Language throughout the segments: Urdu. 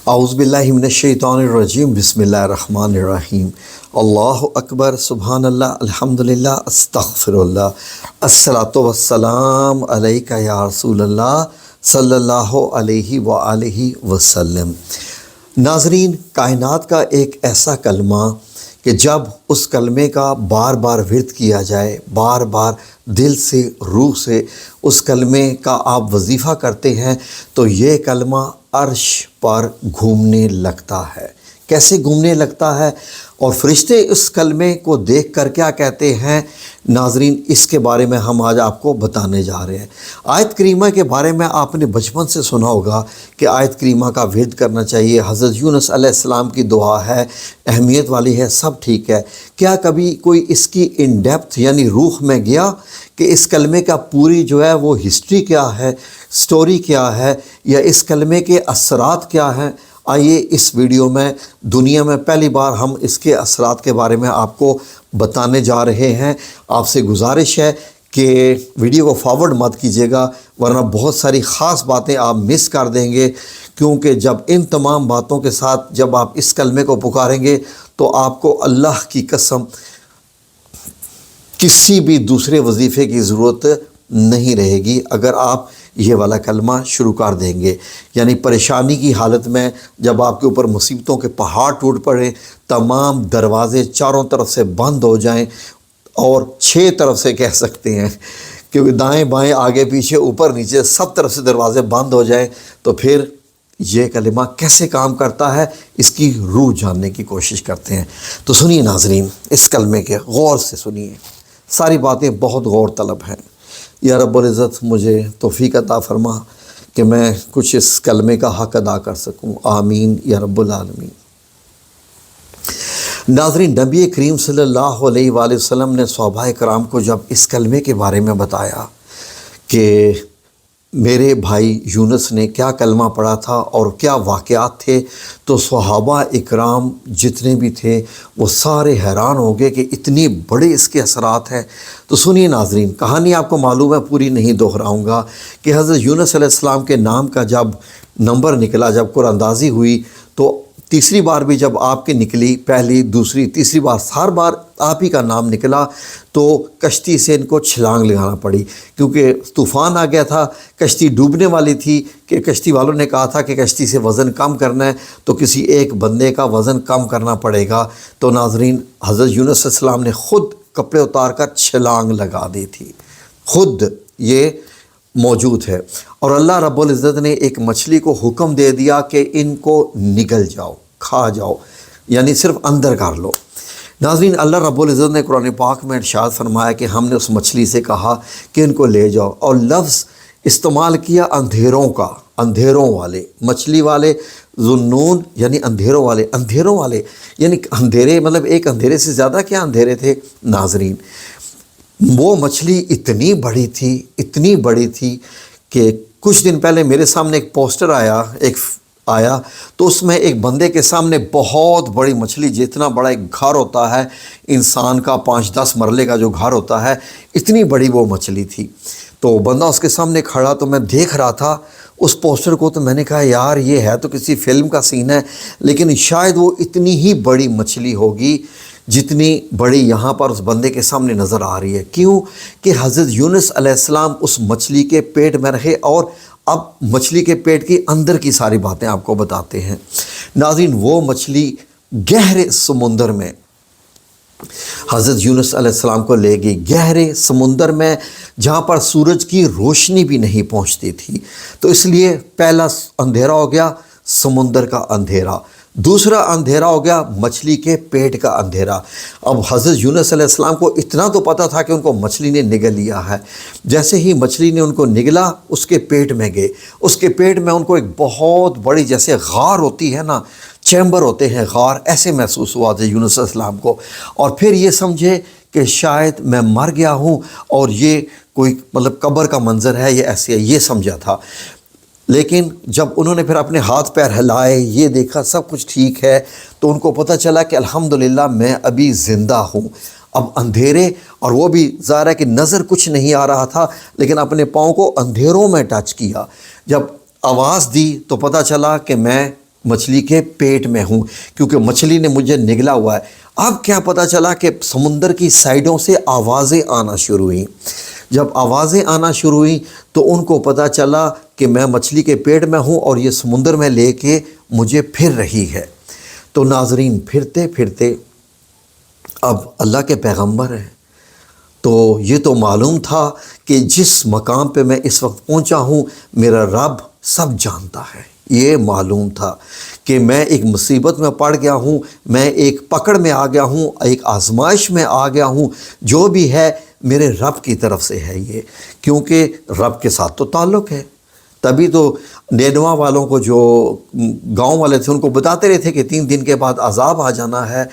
اعوذ باللہ من الشیطان الرجیم بسم اللہ الرحمن الرحیم اللہ اکبر سبحان اللہ الحمدللہ استغفر اللہ الصلاۃ والسلام علیک یا رسول اللہ صلی اللہ علیہ وآلہ وسلم۔ ناظرین، کائنات کا ایک ایسا کلمہ کہ جب اس کلمے کا بار بار ورد کیا جائے، بار بار دل سے روح سے اس کلمے کا آپ وظیفہ کرتے ہیں تو یہ کلمہ عرش پر گھومنے لگتا ہے۔ کیسے گھومنے لگتا ہے اور فرشتے اس کلمے کو دیکھ کر کیا کہتے ہیں؟ ناظرین، اس کے بارے میں ہم آج آپ کو بتانے جا رہے ہیں۔ آیت کریمہ کے بارے میں آپ نے بچپن سے سنا ہوگا کہ آیت کریمہ کا ورد کرنا چاہیے۔ حضرت یونس علیہ السلام کی دعا ہے، اہمیت والی ہے، سب ٹھیک ہے۔ کیا کبھی کوئی اس کی ان ڈیپتھ یعنی روح میں گیا کہ اس کلمے کا پوری جو ہے وہ ہسٹری کیا ہے، سٹوری کیا ہے، یا اس کلمے کے اثرات کیا ہیں؟ آئیے اس ویڈیو میں دنیا میں پہلی بار ہم اس کے اثرات کے بارے میں آپ کو بتانے جا رہے ہیں۔ آپ سے گزارش ہے کہ ویڈیو کو فارورڈ مت کیجیے گا، ورنہ بہت ساری خاص باتیں آپ مس کر دیں گے، کیونکہ جب ان تمام باتوں کے ساتھ جب آپ اس کلمے کو پکاریں گے تو آپ کو اللہ کی قسم کسی بھی دوسرے وظیفے کی ضرورت نہیں رہے گی اگر آپ یہ والا کلمہ شروع کر دیں گے۔ یعنی پریشانی کی حالت میں جب آپ کے اوپر مصیبتوں کے پہاڑ ٹوٹ پڑے، تمام دروازے چاروں طرف سے بند ہو جائیں، اور 6 طرف سے کہہ سکتے ہیں کہ دائیں بائیں آگے پیچھے اوپر نیچے سب طرف سے دروازے بند ہو جائیں، تو پھر یہ کلمہ کیسے کام کرتا ہے اس کی روح جاننے کی کوشش کرتے ہیں۔ تو سنیے ناظرین، اس کلمے کے غور سے سنیے، ساری باتیں بہت غور طلب ہیں۔ یا رب العزت مجھے توفیق عطا فرما کہ میں کچھ اس کلمے کا حق ادا کر سکوں، آمین یا رب العالمین۔ ناظرین، نبی کریم صلی اللہ علیہ وآلہ وسلم نے صحابہ کرام کو جب اس کلمے کے بارے میں بتایا کہ میرے بھائی یونس نے کیا کلمہ پڑھا تھا اور کیا واقعات تھے، تو صحابہ اکرام جتنے بھی تھے وہ سارے حیران ہو گئے کہ اتنی بڑے اس کے اثرات ہیں۔ تو سنیے ناظرین، کہانی آپ کو معلوم ہے، پوری نہیں دہراؤں گا، کہ حضرت یونس علیہ السلام کے نام کا جب نمبر نکلا، جب قرآن اندازی ہوئی، تو تیسری بار بھی جب آپ کی نکلی، پہلی دوسری تیسری بار ہر بار آپ ہی کا نام نکلا، تو کشتی سے ان کو چھلانگ لگانا پڑی، کیونکہ طوفان آ گیا تھا، کشتی ڈوبنے والی تھی، کہ کشتی والوں نے کہا تھا کہ کشتی سے وزن کم کرنا ہے تو کسی ایک بندے کا وزن کم کرنا پڑے گا۔ تو ناظرین، حضرت یونس علیہ السلام نے خود کپڑے اتار کر چھلانگ لگا دی تھی، خود یہ موجود ہے۔ اور اللہ رب العزت نے ایک مچھلی کو حکم دے دیا کہ ان کو نگل جاؤ، کھا جاؤ، یعنی صرف اندر کر لو۔ ناظرین، اللہ رب العزت نے قرآن پاک میں ارشاد فرمایا کہ ہم نے اس مچھلی سے کہا کہ ان کو لے جاؤ، اور لفظ استعمال کیا اندھیروں کا، اندھیروں والے، مچھلی والے ذنون یعنی اندھیروں والے، اندھیروں والے یعنی اندھیرے، مطلب ایک اندھیرے سے زیادہ کیا اندھیرے تھے ناظرین۔ وہ مچھلی اتنی بڑی تھی، اتنی بڑی تھی کہ کچھ دن پہلے میرے سامنے ایک پوسٹر آیا تو اس میں ایک بندے کے سامنے بہت بڑی مچھلی، جتنا بڑا ایک گھر ہوتا ہے انسان کا، 5-10 مرلے کا جو گھر ہوتا ہے، اتنی بڑی وہ مچھلی تھی۔ تو بندہ اس کے سامنے کھڑا، تو میں دیکھ رہا تھا اس پوسٹر کو، تو میں نے کہا یار یہ ہے تو کسی فلم کا سین ہے، لیکن شاید وہ اتنی ہی بڑی مچھلی ہوگی جتنی بڑی یہاں پر اس بندے کے سامنے نظر آ رہی ہے۔ کیوں کہ حضرت یونس علیہ السلام اس مچھلی کے پیٹ میں رہے، اور اب مچھلی کے پیٹ کے اندر کی ساری باتیں آپ کو بتاتے ہیں۔ ناظرین، وہ مچھلی گہرے سمندر میں حضرت یونس علیہ السلام کو لے گئی، گہرے سمندر میں جہاں پر سورج کی روشنی بھی نہیں پہنچتی تھی۔ تو اس لیے پہلا اندھیرا ہو گیا سمندر کا اندھیرا، دوسرا اندھیرا ہو گیا مچھلی کے پیٹ کا اندھیرا۔ اب حضرت یونس علیہ السلام کو اتنا تو پتہ تھا کہ ان کو مچھلی نے نگل لیا ہے۔ جیسے ہی مچھلی نے ان کو نگلا، اس کے پیٹ میں گئے، اس کے پیٹ میں ان کو ایک بہت بڑی، جیسے غار ہوتی ہے نا، چیمبر ہوتے ہیں غار، ایسے محسوس ہوا حضرت یونس علیہ السلام کو، اور پھر یہ سمجھے کہ شاید میں مر گیا ہوں اور یہ کوئی مطلب قبر کا منظر ہے، یہ ایسے ہے، یہ سمجھا تھا۔ لیکن جب انہوں نے پھر اپنے ہاتھ پیر ہلائے، یہ دیکھا سب کچھ ٹھیک ہے، تو ان کو پتہ چلا کہ الحمدللہ میں ابھی زندہ ہوں۔ اب اندھیرے، اور وہ بھی ظاہر ہے کہ نظر کچھ نہیں آ رہا تھا، لیکن اپنے پاؤں کو اندھیروں میں ٹچ کیا، جب آواز دی تو پتہ چلا کہ میں مچھلی کے پیٹ میں ہوں، کیونکہ مچھلی نے مجھے نگلا ہوا ہے۔ اب کیا پتہ چلا کہ سمندر کی سائڈوں سے آوازیں آنا شروع ہوئیں۔ جب آوازیں آنا شروع ہوئیں تو ان کو پتہ چلا کہ میں مچھلی کے پیٹ میں ہوں اور یہ سمندر میں لے کے مجھے پھر رہی ہے۔ تو ناظرین، پھرتے پھرتے اب اللہ کے پیغمبر ہیں تو یہ تو معلوم تھا کہ جس مقام پہ میں اس وقت پہنچا ہوں میرا رب سب جانتا ہے۔ یہ معلوم تھا کہ میں ایک مصیبت میں پڑ گیا ہوں، میں ایک پکڑ میں آ گیا ہوں، ایک آزمائش میں آ گیا ہوں، جو بھی ہے میرے رب کی طرف سے ہے یہ، کیونکہ رب کے ساتھ تو تعلق ہے۔ تبھی تو نینوا والوں کو، جو گاؤں والے تھے، ان کو بتاتے رہے تھے کہ 3 دن کے بعد عذاب آ جانا ہے۔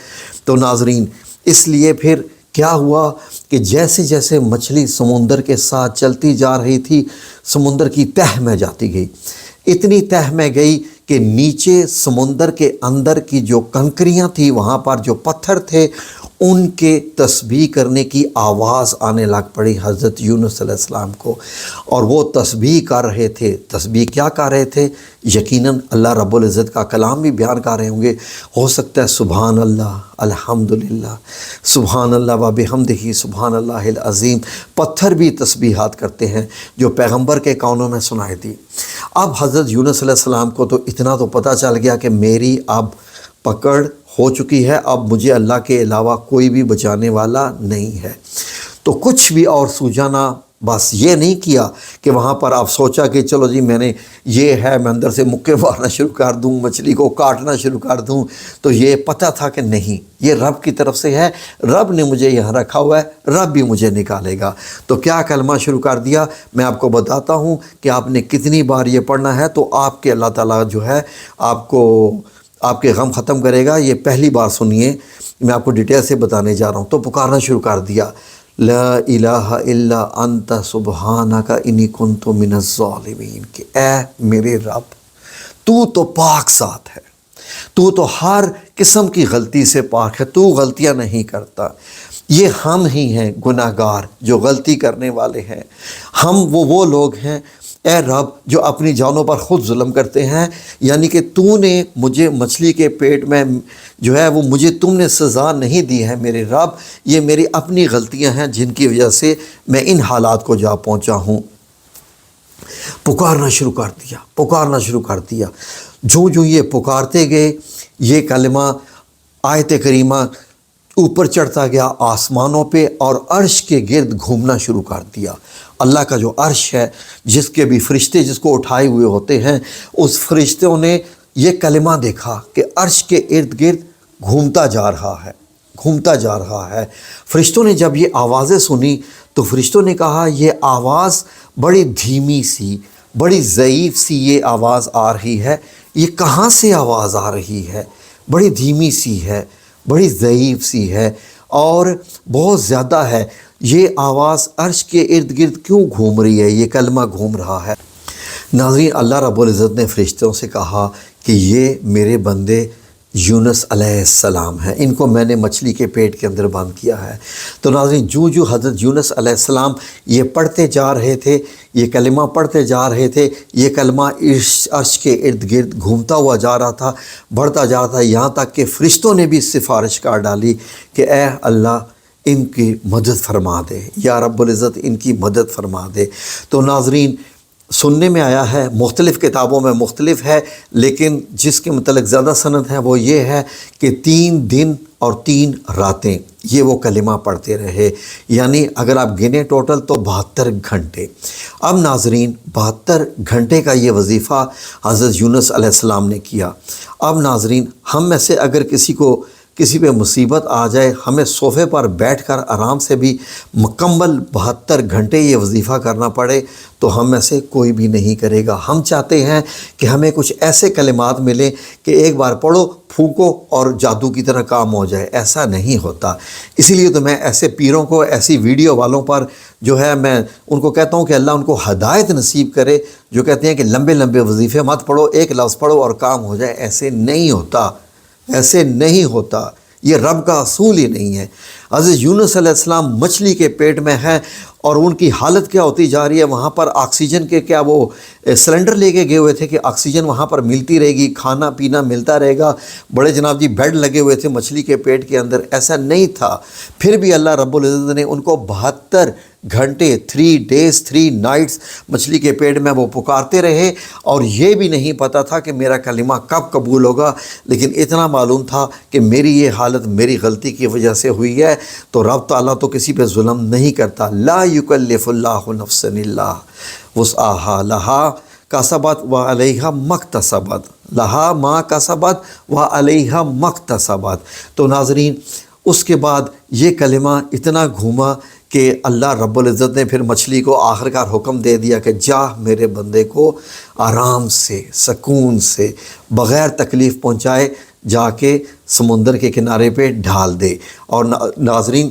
تو ناظرین، اس لیے پھر کیا ہوا کہ جیسے جیسے مچھلی سمندر کے ساتھ چلتی جا رہی تھی، سمندر کی تہہ میں جاتی گئی، اتنی تہہ میں گئی کہ نیچے سمندر کے اندر کی جو کنکریاں تھیں، وہاں پر جو پتھر تھے، ان کے تسبیح کرنے کی آواز آنے لگ پڑی حضرت یونس علیہ السلام کو، اور وہ تسبیح کر رہے تھے۔ تسبیح کیا کر رہے تھے؟ یقیناً اللہ رب العزت کا کلام بھی بیان کر رہے ہوں گے۔ ہو سکتا ہے سبحان اللہ، الحمدللہ، سبحان اللہ و بحمدہ، سبحان اللہ العظیم۔ پتھر بھی تسبیحات کرتے ہیں جو پیغمبر کے کانوں میں سنائی دی۔ اب حضرت یونس علیہ السلام کو تو اتنا تو پتہ چل گیا کہ میری اب پکڑ ہو چکی ہے، اب مجھے اللہ کے علاوہ کوئی بھی بچانے والا نہیں ہے۔ تو کچھ بھی اور سوچا نہ، بس یہ نہیں کیا کہ وہاں پر آپ سوچا کہ چلو جی میں نے یہ ہے، میں اندر سے مکے مارنا شروع کر دوں، مچھلی کو کاٹنا شروع کر دوں۔ تو یہ پتہ تھا کہ نہیں، یہ رب کی طرف سے ہے، رب نے مجھے یہاں رکھا ہوا ہے، رب بھی مجھے نکالے گا۔ تو کیا کلمہ شروع کر دیا؟ میں آپ کو بتاتا ہوں کہ آپ نے کتنی بار یہ پڑھنا ہے تو آپ کے اللہ تعالیٰ جو ہے آپ کو آپ کے غم ختم کرے گا۔ یہ پہلی بار سنیے، میں آپ کو ڈیٹیل سے بتانے جا رہا ہوں۔ تو پکارنا شروع کر دیا، لا الہ الا انت سبحانک انی کنت من الظالمین، کہ اے میرے رب، تو تو پاک ذات ہے، تو تو ہر قسم کی غلطی سے پاک ہے، تو غلطیاں نہیں کرتا۔ یہ ہم ہی ہیں گناہ گار جو غلطی کرنے والے ہیں، ہم وہ لوگ ہیں اے رب جو اپنی جانوں پر خود ظلم کرتے ہیں، یعنی کہ تو نے مجھے مچھلی کے پیٹ میں جو ہے وہ مجھے تم نے سزا نہیں دی ہے میرے رب، یہ میری اپنی غلطیاں ہیں جن کی وجہ سے میں ان حالات کو جا پہنچا ہوں۔ پکارنا شروع کر دیا، پکارنا شروع کر دیا۔ جو یہ پکارتے گئے، یہ کلمہ آیت کریمہ اوپر چڑھتا گیا آسمانوں پہ اور عرش کے گرد گھومنا شروع کر دیا۔ اللہ کا جو عرش ہے، جس کے بھی فرشتے جس کو اٹھائے ہوئے ہوتے ہیں، اس فرشتوں نے یہ کلمہ دیکھا کہ عرش کے ارد گرد گھومتا جا رہا ہے، گھومتا جا رہا ہے۔ فرشتوں نے جب یہ آوازیں سنی تو فرشتوں نے کہا یہ آواز بڑی دھیمی سی، بڑی ضعیف سی یہ آواز آ رہی ہے، یہ کہاں سے آواز آ رہی ہے؟ بڑی دھیمی سی ہے، بڑی ضعیف سی ہے اور بہت زیادہ ہے۔ یہ آواز عرش کے ارد گرد کیوں گھوم رہی ہے؟ یہ کلمہ گھوم رہا ہے۔ ناظرین، اللہ رب العزت نے فرشتوں سے کہا کہ یہ میرے بندے یونس علیہ السلام ہیں، ان کو میں نے مچھلی کے پیٹ کے اندر بند کیا ہے۔ تو ناظرین، جو حضرت یونس علیہ السلام یہ پڑھتے جا رہے تھے، یہ کلمہ پڑھتے جا رہے تھے، یہ کلمہ عرش کے ارد گرد گھومتا ہوا جا رہا تھا، بڑھتا جا رہا تھا، یہاں تک کہ فرشتوں نے بھی سفارش کر ڈالی کہ اے اللہ ان کی مدد فرما دے، یا رب العزت ان کی مدد فرما دے۔ تو ناظرین، سننے میں آیا ہے، مختلف کتابوں میں مختلف ہے، لیکن جس کے متعلق زیادہ سند ہے وہ یہ ہے کہ 3 دن اور 3 راتیں یہ وہ کلمہ پڑھتے رہے، یعنی اگر آپ گنے ٹوٹل تو 72 گھنٹے۔ اب ناظرین، 72 گھنٹے کا یہ وظیفہ حضرت یونس علیہ السلام نے کیا۔ اب ناظرین، ہم میں سے اگر کسی پہ مصیبت آ جائے، ہمیں صوفے پر بیٹھ کر آرام سے بھی مکمل 72 گھنٹے یہ وظیفہ کرنا پڑے تو ہم میں سے کوئی بھی نہیں کرے گا۔ ہم چاہتے ہیں کہ ہمیں کچھ ایسے کلمات ملیں کہ ایک بار پڑھو، پھونکو اور جادو کی طرح کام ہو جائے۔ ایسا نہیں ہوتا۔ اسی لیے تو میں ایسے پیروں کو، ایسی ویڈیو والوں پر جو ہے میں ان کو کہتا ہوں کہ اللہ ان کو ہدایت نصیب کرے، جو کہتے ہیں کہ لمبے لمبے وظیفے مت پڑھو، ایک لفظ پڑھو اور کام ہو جائے۔ ایسے نہیں ہوتا، ایسے نہیں ہوتا، یہ رب کا اصول ہی نہیں ہے۔ حضرت یونس علیہ السلام مچھلی کے پیٹ میں ہے اور ان کی حالت کیا ہوتی جا رہی ہے، وہاں پر آکسیجن کے کیا وہ سلنڈر لے کے گئے ہوئے تھے کہ آکسیجن وہاں پر ملتی رہے گی، کھانا پینا ملتا رہے گا، بڑے جناب جی بیڈ لگے ہوئے تھے مچھلی کے پیٹ کے اندر، ایسا نہیں تھا۔ پھر بھی اللہ رب العزت نے ان کو 72 گھنٹے 3 days 3 nights مچھلی کے پیٹ میں وہ پکارتے رہے، اور یہ بھی نہیں پتہ تھا کہ میرا کلمہ کب قبول ہوگا، لیکن اتنا معلوم تھا کہ میری یہ حالت میری غلطی کی وجہ سے ہوئی ہے، تو رب تعالیٰ تو کسی پہ ظلم نہیں کرتا۔ لا یکلف اللہ نفسا الا وسعها لها کسبت وعلیہا مکتسبت، لہا ما کسبت وعلیہا مکتسبت۔ تو ناظرین اس کے بعد یہ کلمہ اتنا گھوما کہ اللہ رب العزت نے پھر مچھلی کو آخرکار حکم دے دیا کہ جا میرے بندے کو آرام سے سکون سے بغیر تکلیف پہنچائے جا کے سمندر کے کنارے پہ ڈھال دے۔ اور ناظرین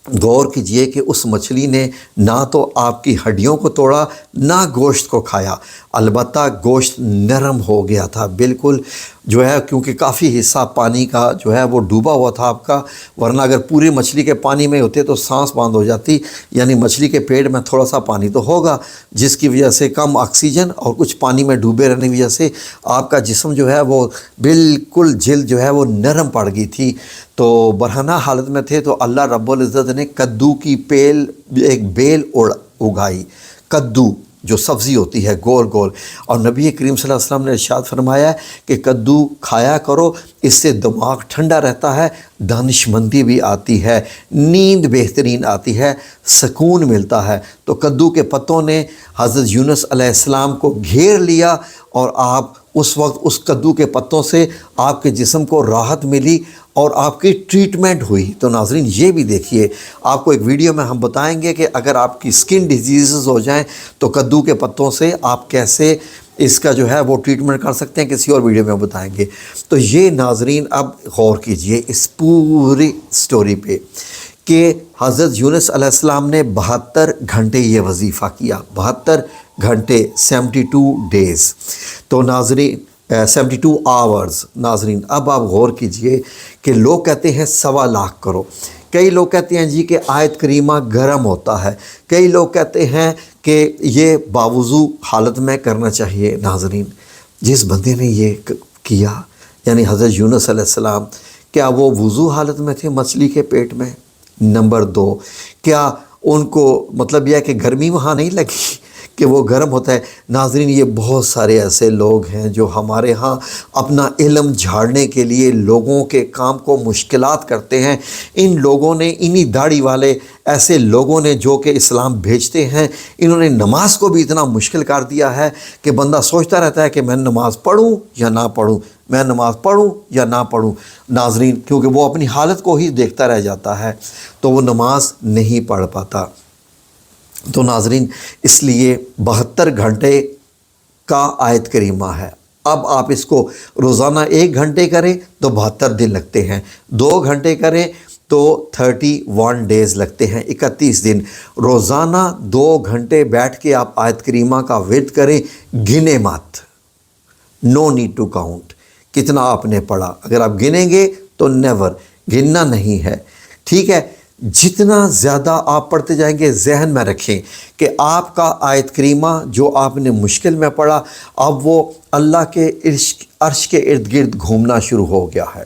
غور کیجئے کہ اس مچھلی نے نہ تو آپ کی ہڈیوں کو توڑا نہ گوشت کو کھایا، البتہ گوشت نرم ہو گیا تھا بالکل، جو ہے کیونکہ کافی حصہ پانی کا جو ہے وہ ڈوبا ہوا تھا آپ کا، ورنہ اگر پوری مچھلی کے پانی میں ہوتے تو سانس بند ہو جاتی، یعنی مچھلی کے پیٹ میں تھوڑا سا پانی تو ہوگا، جس کی وجہ سے کم آکسیجن اور کچھ پانی میں ڈوبے رہنے کی وجہ سے آپ کا جسم جو ہے وہ بالکل جلد جو ہے وہ نرم پڑ گئی تھی، تو برہنہ حالت میں تھے۔ تو اللہ رب العزت نے کدو کی ایک بیل اگائی، کدو جو سبزی ہوتی ہے گول گول، اور نبی کریم صلی اللہ علیہ وسلم نے ارشاد فرمایا ہے کہ کدو کھایا کرو، اس سے دماغ ٹھنڈا رہتا ہے، دانش مندی بھی آتی ہے، نیند بہترین آتی ہے، سکون ملتا ہے۔ تو کدو کے پتوں نے حضرت یونس علیہ السلام کو گھیر لیا، اور آپ اس وقت اس کدو کے پتوں سے آپ کے جسم کو راحت ملی اور آپ کی ٹریٹمنٹ ہوئی۔ تو ناظرین یہ بھی دیکھیے، آپ کو ایک ویڈیو میں ہم بتائیں گے کہ اگر آپ کی سکن ڈیزیزز ہو جائیں تو کدو کے پتوں سے آپ کیسے اس کا جو ہے وہ ٹریٹمنٹ کر سکتے ہیں، کسی اور ویڈیو میں بتائیں گے۔ تو یہ ناظرین اب غور کیجئے اس پوری سٹوری پہ کہ حضرت یونس علیہ السلام نے 72 گھنٹے یہ وظیفہ کیا، 72 گھنٹے 72 days، تو ناظرین 72 hours۔ ناظرین اب آپ غور کیجئے کہ لوگ کہتے ہیں 1.25 لاکھ کرو، کئی لوگ کہتے ہیں جی کہ آیت کریمہ گرم ہوتا ہے، کئی لوگ کہتے ہیں کہ یہ باوضو حالت میں کرنا چاہیے۔ ناظرین جس بندے نے یہ کیا یعنی حضرت یونس علیہ السلام، کیا وہ وضو حالت میں تھے مچھلی کے پیٹ میں؟ نمبر 2، کیا ان کو مطلب یہ ہے کہ گرمی وہاں نہیں لگی کہ وہ گرم ہوتا ہے؟ ناظرین یہ بہت سارے ایسے لوگ ہیں جو ہمارے ہاں اپنا علم جھاڑنے کے لیے لوگوں کے کام کو مشکلات کرتے ہیں۔ ان لوگوں نے، انہی داڑھی والے ایسے لوگوں نے جو کہ اسلام بھیجتے ہیں، انہوں نے نماز کو بھی اتنا مشکل کر دیا ہے کہ بندہ سوچتا رہتا ہے کہ میں نماز پڑھوں یا نہ پڑھوں، میں نماز پڑھوں یا نہ پڑھوں۔ ناظرین کیونکہ وہ اپنی حالت کو ہی دیکھتا رہ جاتا ہے تو وہ نماز نہیں پڑھ پاتا۔ تو ناظرین اس لیے 72 گھنٹے کا آیت کریمہ ہے۔ اب آپ اس کو روزانہ 1 گھنٹے کریں تو 72 دن لگتے ہیں، 2 گھنٹے کریں تو 31 days لگتے ہیں، 31 دن۔ روزانہ 2 گھنٹے بیٹھ کے آپ آیت کریمہ کا ورد کریں، گنے مت، نو نیڈ ٹو کاؤنٹ کتنا آپ نے پڑھا، اگر آپ گنیں گے تو نیور، گننا نہیں ہے، ٹھیک ہے؟ جتنا زیادہ آپ پڑھتے جائیں گے، ذہن میں رکھیں کہ آپ کا آیت کریمہ جو آپ نے مشکل میں پڑھا اب وہ اللہ کے عرش کے ارد گرد گھومنا شروع ہو گیا ہے۔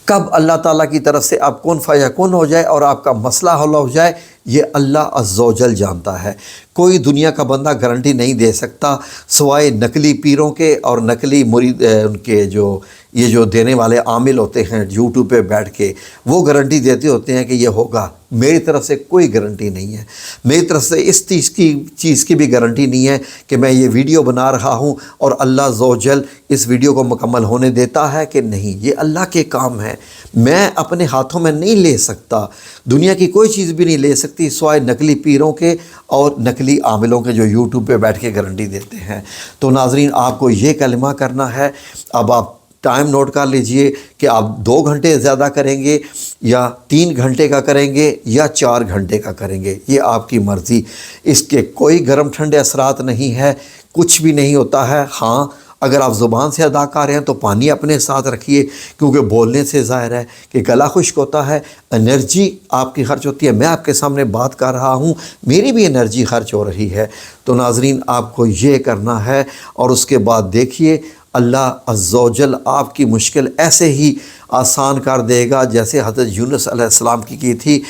کب اللہ تعالیٰ کی طرف سے آپ کن فیکون ہو جائے اور آپ کا مسئلہ حل ہو جائے، یہ اللہ عز و جل جانتا ہے۔ کوئی دنیا کا بندہ گارنٹی نہیں دے سکتا سوائے نقلی پیروں کے اور نقلی مرید ان کے جو یہ جو دینے والے عامل ہوتے ہیں یوٹیوب پہ بیٹھ کے، وہ گارنٹی دیتے ہوتے ہیں کہ یہ ہوگا۔ میری طرف سے کوئی گارنٹی نہیں ہے، میری طرف سے اس چیز کی بھی گارنٹی نہیں ہے کہ میں یہ ویڈیو بنا رہا ہوں اور اللہ عز و جل اس ویڈیو کو مکمل ہونے دیتا ہے کہ نہیں، یہ اللہ کے کام ہے، میں اپنے ہاتھوں میں نہیں لے سکتا، دنیا کی کوئی چیز بھی نہیں لے سکتی سوائے نقلی پیروں کے اور نقلی عاملوں کے جو یوٹیوب پہ بیٹھ کے گارنٹی دیتے ہیں۔ تو ناظرین آپ کو یہ کلمہ کرنا ہے۔ اب آپ ٹائم نوٹ کر لیجئے کہ آپ 2 گھنٹے زیادہ کریں گے یا 3 گھنٹے کا کریں گے یا 4 گھنٹے کا کریں گے، یہ آپ کی مرضی۔ اس کے کوئی گرم ٹھنڈے اثرات نہیں ہے، کچھ بھی نہیں ہوتا ہے۔ ہاں اگر آپ زبان سے ادا کر رہے ہیں تو پانی اپنے ساتھ رکھیے، کیونکہ بولنے سے ظاہر ہے کہ گلا خشک ہوتا ہے، انرجی آپ کی خرچ ہوتی ہے۔ میں آپ کے سامنے بات کر رہا ہوں، میری بھی انرجی خرچ ہو رہی ہے۔ تو ناظرین آپ کو یہ کرنا ہے، اور اس کے بعد دیکھیے اللہ عز و جل آپ کی مشکل ایسے ہی آسان کر دے گا جیسے حضرت یونس علیہ السلام کی تھی۔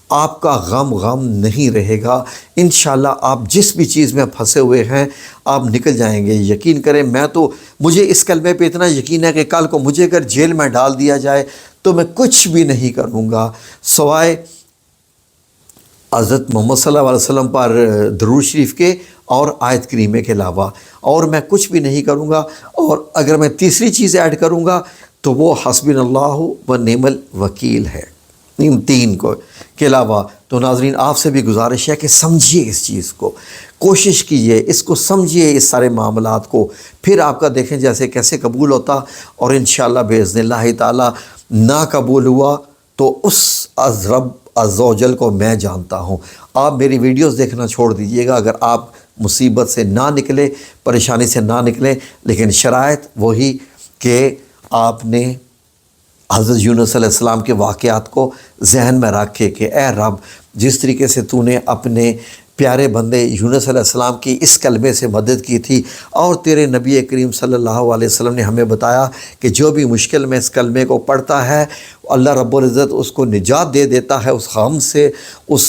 آپ کا غم نہیں رہے گا انشاءاللہ۔ آپ جس بھی چیز میں پھنسے ہوئے ہیں آپ نکل جائیں گے، یقین کریں۔ مجھے اس کلمے پہ اتنا یقین ہے کہ کل کو مجھے اگر جیل میں ڈال دیا جائے تو میں کچھ بھی نہیں کروں گا سوائے حضرت محمد صلی اللہ علیہ وسلم پر درود شریف کے اور آیت کریمہ کے علاوہ، اور میں کچھ بھی نہیں کروں گا۔ اور اگر میں تیسری چیز ایڈ کروں گا تو وہ حسبنا اللہ و نعم الوکیل ہے، ان تین کو کے علاوہ۔ تو ناظرین آپ سے بھی گزارش ہے کہ سمجھیے اس چیز کو، کوشش کیجئے اس کو سمجھیے، اس سارے معاملات کو، پھر آپ کا دیکھیں جیسے کیسے قبول ہوتا۔ اور انشاءاللہ باذن اللہ تعالی نہ قبول ہوا تو اس رب عز و جل کو میں جانتا ہوں۔ آپ میری ویڈیوز دیکھنا چھوڑ دیجئے گا اگر آپ مصیبت سے نہ نکلے، پریشانی سے نہ نکلیں، لیکن شرائط وہی کہ آپ نے حضرت یونس علیہ السلام کے واقعات کو ذہن میں رکھے کہ اے رب، جس طریقے سے تو نے اپنے پیارے بندے یونس علیہ السلام کی اس کلمے سے مدد کی تھی، اور تیرے نبی کریم صلی اللہ علیہ وسلم نے ہمیں بتایا کہ جو بھی مشکل میں اس کلمے کو پڑھتا ہے اللہ رب العزت اس کو نجات دے دیتا ہے اس غم سے، اس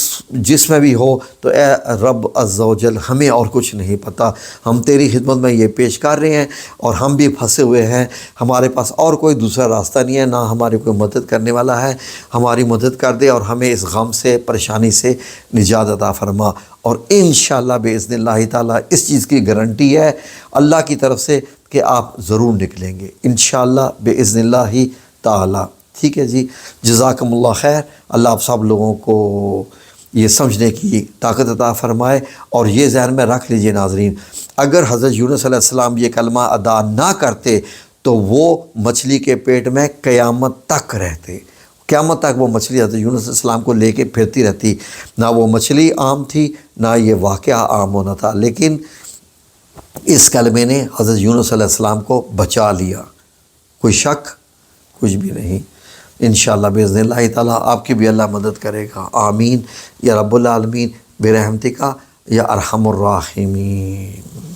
جس میں بھی ہو۔ تو اے رب عز و جل ہمیں اور کچھ نہیں پتہ، ہم تیری خدمت میں یہ پیش کر رہے ہیں، اور ہم بھی پھنسے ہوئے ہیں، ہمارے پاس اور کوئی دوسرا راستہ نہیں ہے، نہ ہماری کوئی مدد کرنے والا ہے۔ ہماری مدد کر دے اور ہمیں اس غم سے، پریشانی سے نجات عطا فرما۔ اور انشاءاللہ باذن اللہ تعالیٰ اس چیز کی گارنٹی ہے اللہ کی طرف سے کہ آپ ضرور نکلیں گے انشاءاللہ باذن اللہ تعالیٰ۔ ٹھیک ہے جی، جزاکم اللہ خیر۔ اللہ آپ سب لوگوں کو یہ سمجھنے کی طاقت عطا فرمائے۔ اور یہ ذہن میں رکھ لیجئے ناظرین، اگر حضرت یونس علیہ السلام یہ کلمہ ادا نہ کرتے تو وہ مچھلی کے پیٹ میں قیامت تک رہتے، قیامت تک وہ مچھلی حضرت یونس علیہ السلام کو لے کے پھرتی رہتی۔ نہ وہ مچھلی عام تھی، نہ یہ واقعہ عام ہونا تھا، لیکن اس کلمے نے حضرت یونس علیہ السلام کو بچا لیا، کوئی شک کچھ بھی نہیں۔ انشاءاللہ باذن اللہ تعالیٰ آپ کی بھی اللہ مدد کرے گا، آمین یا رب العالمین برحمتک یا ارحم الراحمین۔